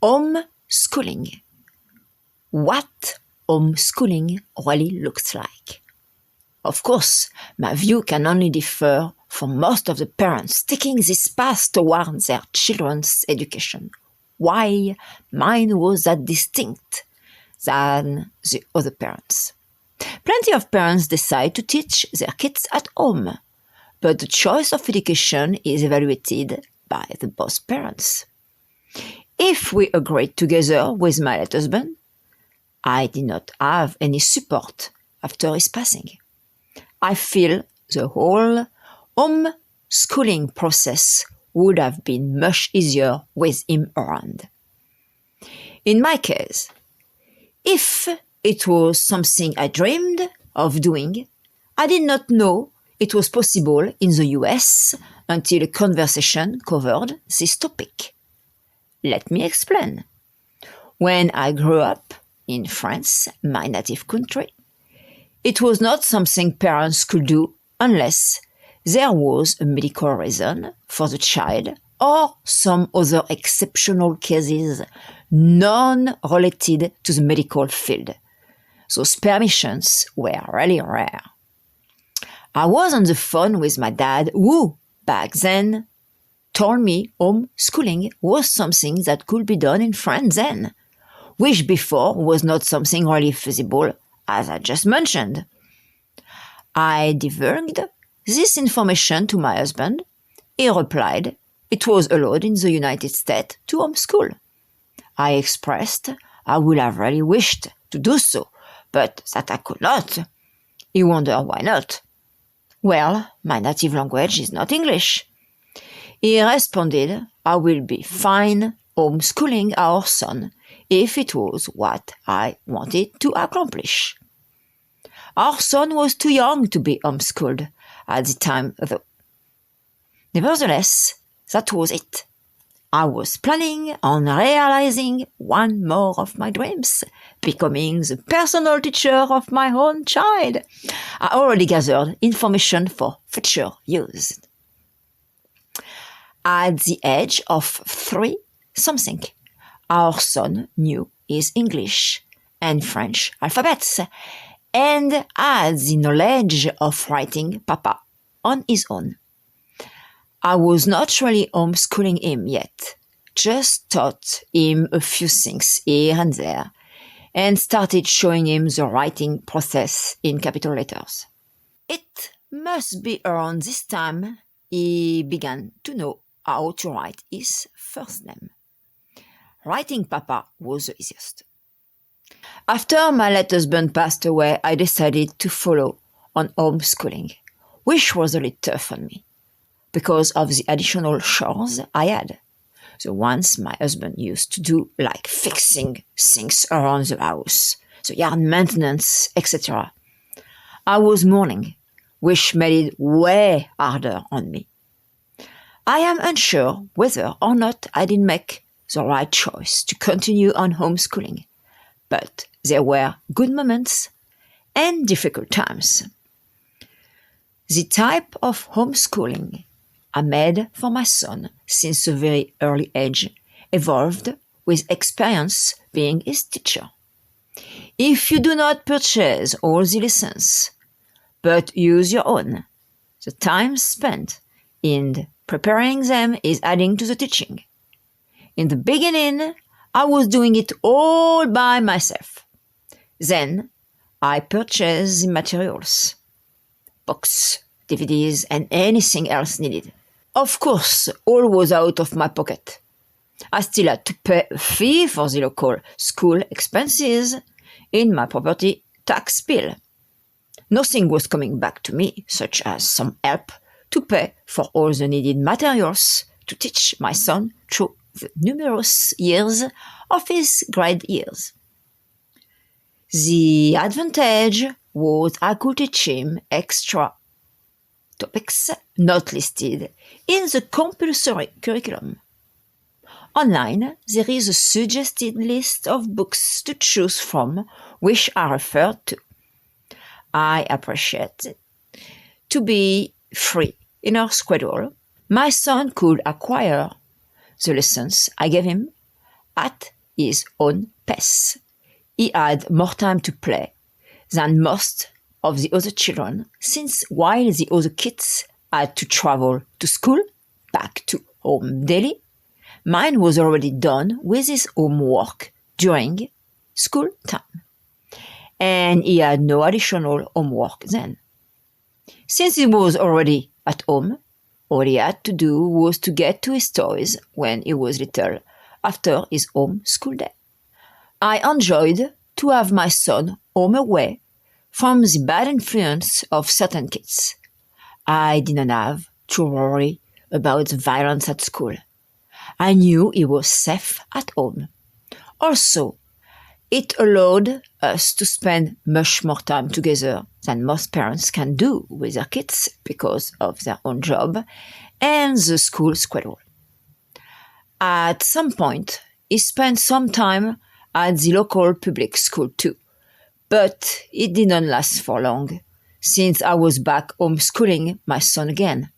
Homeschooling. What homeschooling really looks like. Of course, my view can only differ from most of the parents taking this path towards their children's education. Why mine was that distinct than the other parents. Plenty of parents decide to teach their kids at home, but the choice of education is evaluated by the both parents. If we agreed together with my late husband, I did not have any support after his passing. I feel the whole homeschooling process would have been much easier with him around. In my case, if it was something I dreamed of doing, I did not know it was possible in the US until a conversation covered this topic. Let me explain. When I grew up in France, my native country, it was not something parents could do unless there was a medical reason for the child or some other exceptional cases non-related to the medical field. Those permissions were really rare. I was on the phone with my dad who, back then, told me homeschooling was something that could be done in France then, which before was not something really feasible, as I just mentioned. I divulged this information to my husband. He replied it was allowed in the United States to homeschool. I expressed I would have really wished to do so, but that I could not. He wondered why not. Well, my native language is not English. He responded I will be fine homeschooling our son if it was what I wanted to accomplish. Our son was too young to be homeschooled at the time, though. Nevertheless, that was it. I was planning on realizing one more of my dreams, becoming the personal teacher of my own child. I already gathered information for future use. At the age of 3-something, our son knew his English and French alphabets and had the knowledge of writing Papa on his own. I was not really homeschooling him yet, just taught him a few things here and there, and started showing him the writing process in capital letters. It must be around this time he began to know how to write his first name. Writing Papa was the easiest. After my late husband passed away, I decided to follow on homeschooling, which was a little tough on me, because of the additional chores I had, the ones my husband used to do, like fixing things around the house, the yard maintenance, etc. I was mourning, which made it way harder on me. I am unsure whether or not I did make the right choice to continue on homeschooling, but there were good moments and difficult times. The type of homeschooling I made for my son since a very early age evolved with experience being his teacher. If you do not purchase all the lessons, but use your own, the time spent in preparing them is adding to the teaching. In the beginning, I was doing it all by myself. Then, I purchased the materials, books, DVDs, and anything else needed. Of course, all was out of my pocket. I still had to pay a fee for the local school expenses in my property tax bill. Nothing was coming back to me, such as some help to pay for all the needed materials to teach my son through the numerous years of his grade years. The advantage was I could teach him extra topics not listed in the compulsory curriculum. Online, there is a suggested list of books to choose from, which I referred to. I appreciate it. To be free in our schedule, my son could acquire the lessons I gave him at his own pace. He had more time to play than most of the other children, since while the other kids had to travel to school, back to home daily, mine was already done with his homework during school time. And he had no additional homework then. Since he was already at home, all he had to do was to get to his toys when he was little, after his home school day. I enjoyed to have my son home away from the bad influence of certain kids. I didn't have to worry about the violence at school. I knew he was safe at home. Also, it allowed us to spend much more time together than most parents can do with their kids because of their own job and the school schedule. At some point, he spent some time at the local public school too, but it didn't last for long, since I was back homeschooling my son again.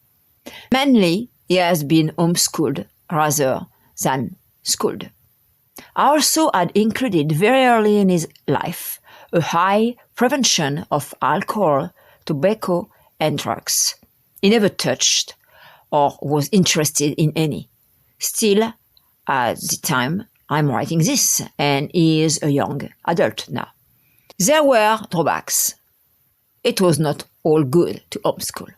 Mainly, he has been homeschooled rather than schooled. I also had included very early in his life a high prevention of alcohol, tobacco, and drugs. He never touched or was interested in any. Still, at the time I'm writing this, and he is a young adult now. There were drawbacks. It was not all good to homeschool.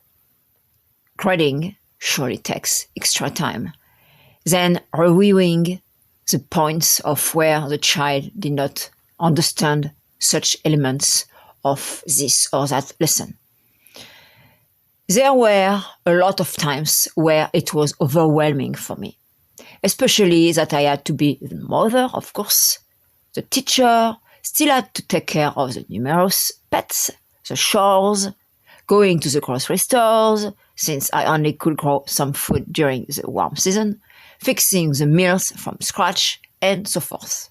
Grading surely takes extra time. Then reviewing the points of where the child did not understand such elements of this or that lesson. There were a lot of times where it was overwhelming for me, especially that I had to be the mother, of course, the teacher, still had to take care of the numerous pets, the chores, going to the grocery stores, since I only could grow some food during the warm season, fixing the meals from scratch, and so forth.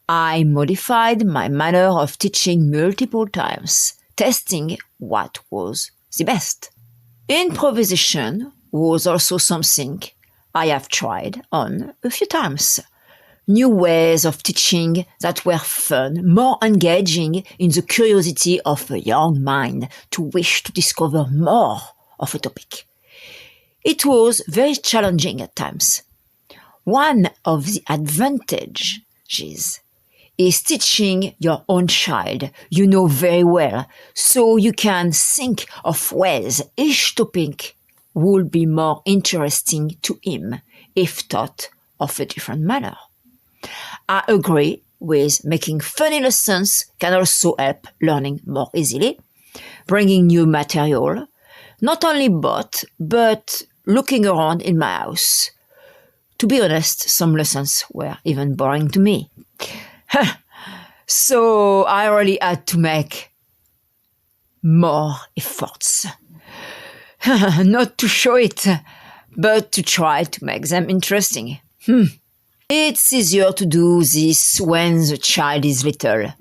I modified my manner of teaching multiple times, testing what was the best. Improvisation was also something I have tried on a few times. New ways of teaching that were fun, more engaging in the curiosity of a young mind to wish to discover more of a topic. It was very challenging at times. One of the advantages is teaching your own child you know very well, so you can think of ways each topic would be more interesting to him if taught of a different manner. I agree with making funny lessons can also help learning more easily, bringing new material, not only bought, but looking around in my house. To be honest, some lessons were even boring to me. So I really had to make more efforts. Not to show it, but to try to make them interesting. It's easier to do this when the child is little.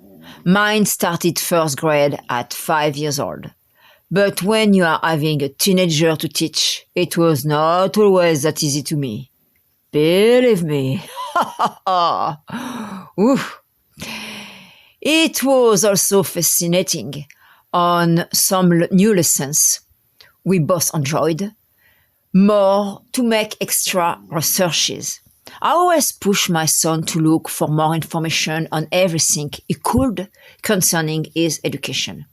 Mine started first grade at 5 years old. But when you are having a teenager to teach, it was not always that easy to me. Believe me. It was also fascinating on some new lessons we both enjoyed, more to make extra researches. I always push my son to look for more information on everything he could concerning his education.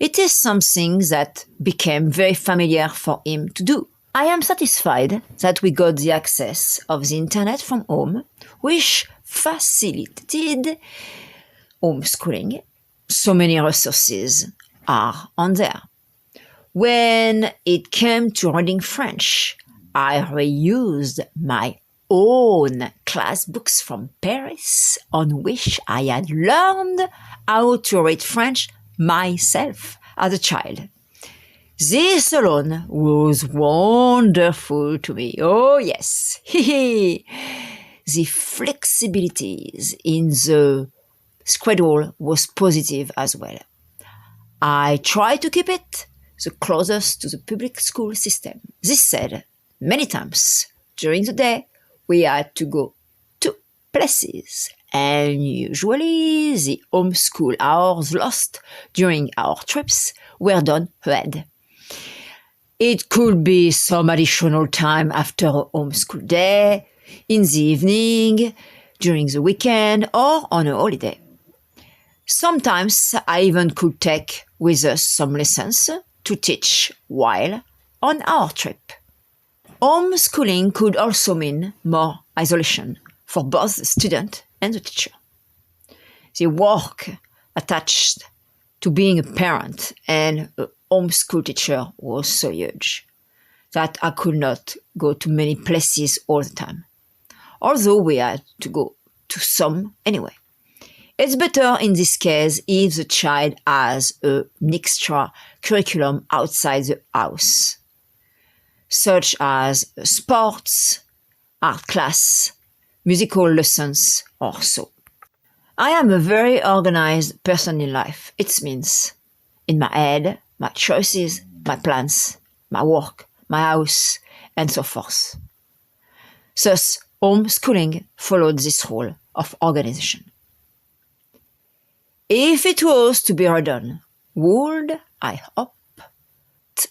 It is something that became very familiar for him to do. I am satisfied that we got the access of the internet from home, which facilitated homeschooling. So many resources are on there. When it came to reading French, I reused my own class books from Paris on which I had learned how to read French myself as a child. This alone was wonderful to me. Oh yes, the flexibilities in the schedule was positive as well. I tried to keep it the closest to the public school system. This said, many times during the day we had to go places, and usually the homeschool hours lost during our trips were done ahead. It could be some additional time after a homeschool day, in the evening, during the weekend, or on a holiday. Sometimes I even could take with us some lessons to teach while on our trip. Homeschooling could also mean more isolation for both the student and the teacher. The work attached to being a parent and a homeschool teacher was so huge that I could not go to many places all the time, although we had to go to some anyway. It's better in this case if the child has an extra curriculum outside the house, such as sports, art class, musical lessons, or so. I am a very organized person in life. It means in my head, my choices, my plans, my work, my house, and so forth. Thus, homeschooling followed this rule of organization. If it was to be redone, would I opt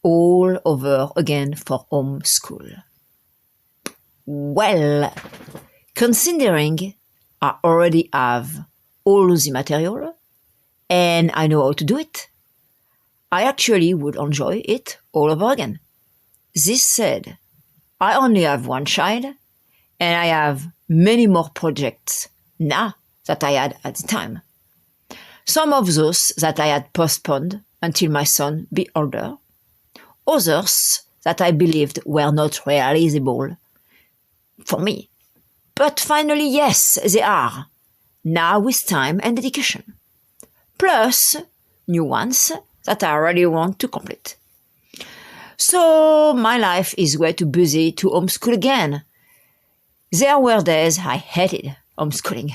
all over again for homeschool? Well, considering I already have all the material and I know how to do it, I actually would enjoy it all over again. This said, I only have one child and I have many more projects now that I had at the time. Some of those that I had postponed until my son be older, others that I believed were not realizable for me. But finally, yes, they are, now with time and dedication. Plus, new ones that I really want to complete. So, my life is way too busy to homeschool again. There were days I hated homeschooling.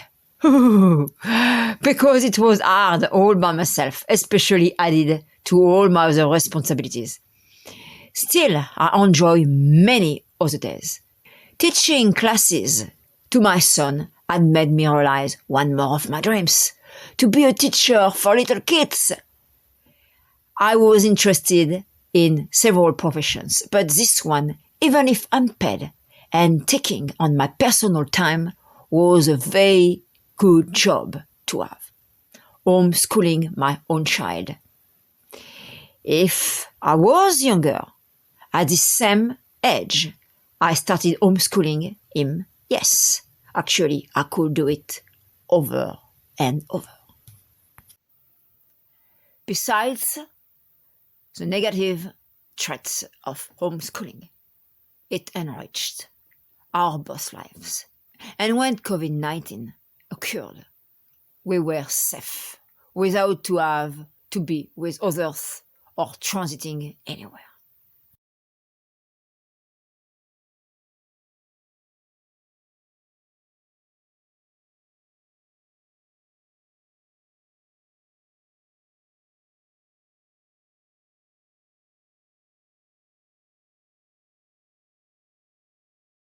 Because it was hard all by myself, especially added to all my other responsibilities. Still, I enjoy many other days. Teaching classes to my son had made me realize one more of my dreams, to be a teacher for little kids. I was interested in several professions, but this one, even if unpaid and taking on my personal time, was a very good job to have. Homeschooling my own child. If I was younger, at the same age, I started homeschooling him. Yes, actually, I could do it over and over. Besides the negative traits of homeschooling, it enriched our both lives. And when COVID-19 occurred, we were safe without to have to be with others or transiting anywhere.